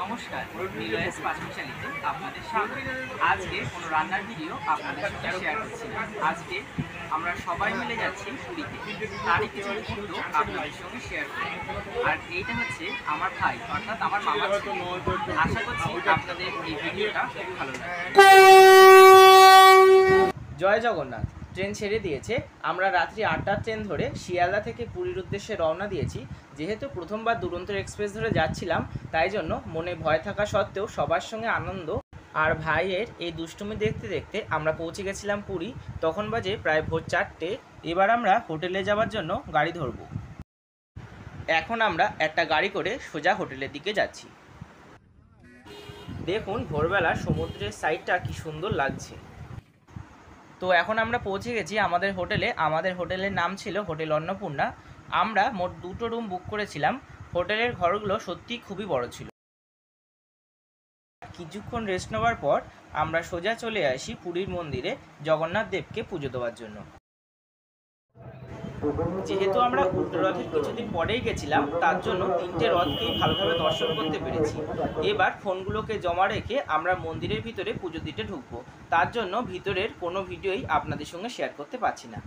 নমস্কার, নিলয়েস পাঁচমিশালিতে আপনাদের স্বাগত। আজকে কোনো রান্নার ভিডিও আপনাদের সাথে শেয়ার করছি না। আজকে আমরা সবাই মিলে যাচ্ছি পুরীতে, তারই কিছু মুহূর্ত আপনাদের সঙ্গে শেয়ার করব। আর এইটা হচ্ছে আমার ভাই, অর্থাৎ আমার মামার ছেলে। আশা করছি আপনাদের এই ভিডিওটা খুব ভালো লাগবে। জয় জগন্নাথ। ট্রেন ছেড়ে দিয়েছে। আমরা রাত্রি 8টার ট্রেন ধরে শিয়ালদা থেকে পুরীর উদ্দেশ্যে রওনা দিয়েছি। যেহেতু প্রথমবার দুরন্ত এক্সপ্রেস ধরে যাচ্ছিলাম, তাই জন্য মনে ভয় থাকা সত্ত্বেও সবার সঙ্গে আনন্দ আর ভাইয়ের এই দুষ্টুমি দেখতে দেখতে আমরা পৌঁছে গেছিলাম পুরী। তখন বাজে প্রায় ভোর 4টে। এবার আমরা হোটেলে যাওয়ার জন্য গাড়ি ধরব। এখন আমরা একটা গাড়ি করে সোজা হোটেলের দিকে যাচ্ছি। দেখুন ভোরবেলা সমুদ্রের সাইডটা কি সুন্দর লাগছে। তো এখন আমরা পৌঁছে গেছি আমাদের হোটেলে। আমাদের হোটেলের নাম ছিল হোটেল অন্নপূর্ণা। আমরা মোট 2টো রুম বুক করেছিলাম। হোটেলের ঘরগুলো সত্যিই খুবই বড় ছিল। কিছুক্ষণ রেস্ট নেওয়ার পর আমরা সোজা চলে আসি পুরীর মন্দিরে জগন্নাথ দেবকে পুজো দেওয়ার জন্য। যেহেতু আমরা উল্টোরথের কিছুদিন পরেই গেছিলাম, তার জন্য 3টে রথকেই ভালোভাবে দর্শন করতে পেরেছি। এবার ফোনগুলোকে জমা রেখে আমরা মন্দিরের ভিতরে পুজো দিতে ঢুকবো। তার জন্য ভিতরের কোনো ভিডিওই আপনাদের সঙ্গে শেয়ার করতে পারছি না।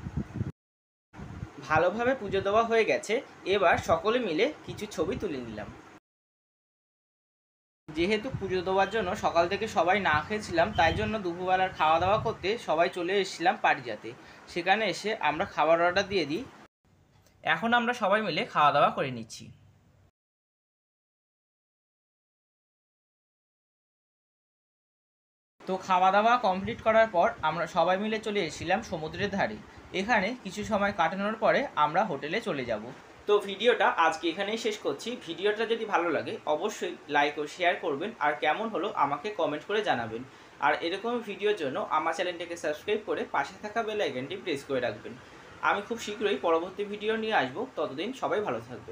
ভালোভাবে পুজো দেওয়া হয়ে গেছে। এবার সকলে মিলে কিছু ছবি তুলে নিলাম। যেহেতু পুজো দেওয়ার জন্য সকাল থেকে সবাই না খেয়েছিলাম, তাই জন্য দুপুরবেলার খাওয়া দাওয়া করতে সবাই চলে এসেছিলাম পারিজাতে। সেখানে এসে আমরা খাবার অর্ডার দিয়ে দিই। এখন আমরা সবাই মিলে খাওয়া দাওয়া করে নিচ্ছি। তো খাওয়া দাওয়া কমপ্লিট করার পর আমরা সবাই মিলে চলে এসেছিলাম সমুদ্রের ধারে। এখানে কিছু সময় কাটানোর পরে আমরা হোটেলে চলে যাব। তো ভিডিওটা আজকে এখানেই শেষ করছি। ভিডিওটা যদি ভালো লাগে অবশ্যই লাইক ও শেয়ার করবেন, আর কেমন হলো আমাকে কমেন্ট করে জানাবেন। আর এরকম ভিডিওর জন্য আমার চ্যানেলটাকে সাবস্ক্রাইব করে পাশে থাকা বেল আইকনটি প্রেস করে রাখবেন। আমি খুব শীঘ্রই পরবর্তী ভিডিও নিয়ে আসবো। ততদিন সবাই ভালো থাকবে।